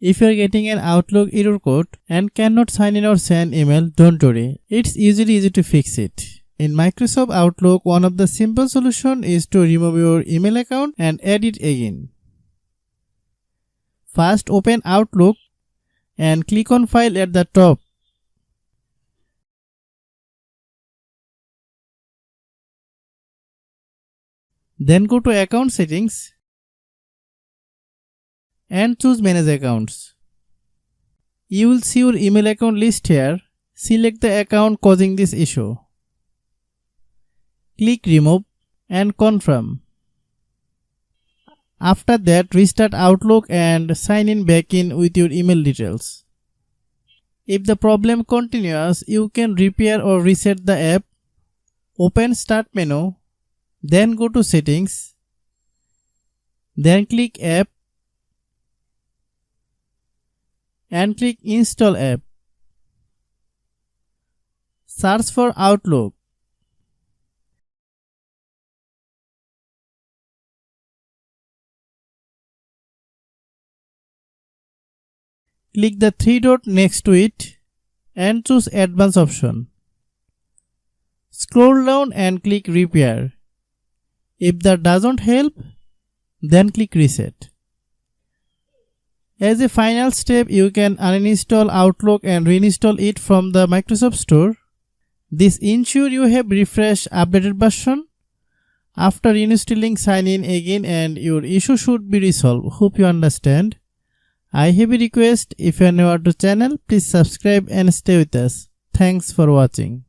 If you are getting an Outlook error code and cannot sign in or send email, don't worry. It's usually easy to fix it. In Microsoft Outlook, one of the simple solutions is to remove your email account and add it again. First, open Outlook and click on File at the top. Then go to Account Settings and choose Manage Accounts. You will see your email account list here. Select the account causing this issue. Click Remove and Confirm. After that, restart Outlook and sign in back in with your email details. If the problem continues, you can repair or reset the app. Open Start menu, then go to Settings, then click App and click Install App. Search for Outlook. Click the three dot next to it and choose Advanced option. Scroll down and click Repair. If that doesn't help, then click Reset. As a final step, you can uninstall Outlook and reinstall it from the Microsoft Store. This ensures you have refreshed updated version. After reinstalling, sign in again and your issue should be resolved. Hope you understand. I have a request. If you are new to the channel, please subscribe and stay with us. Thanks for watching.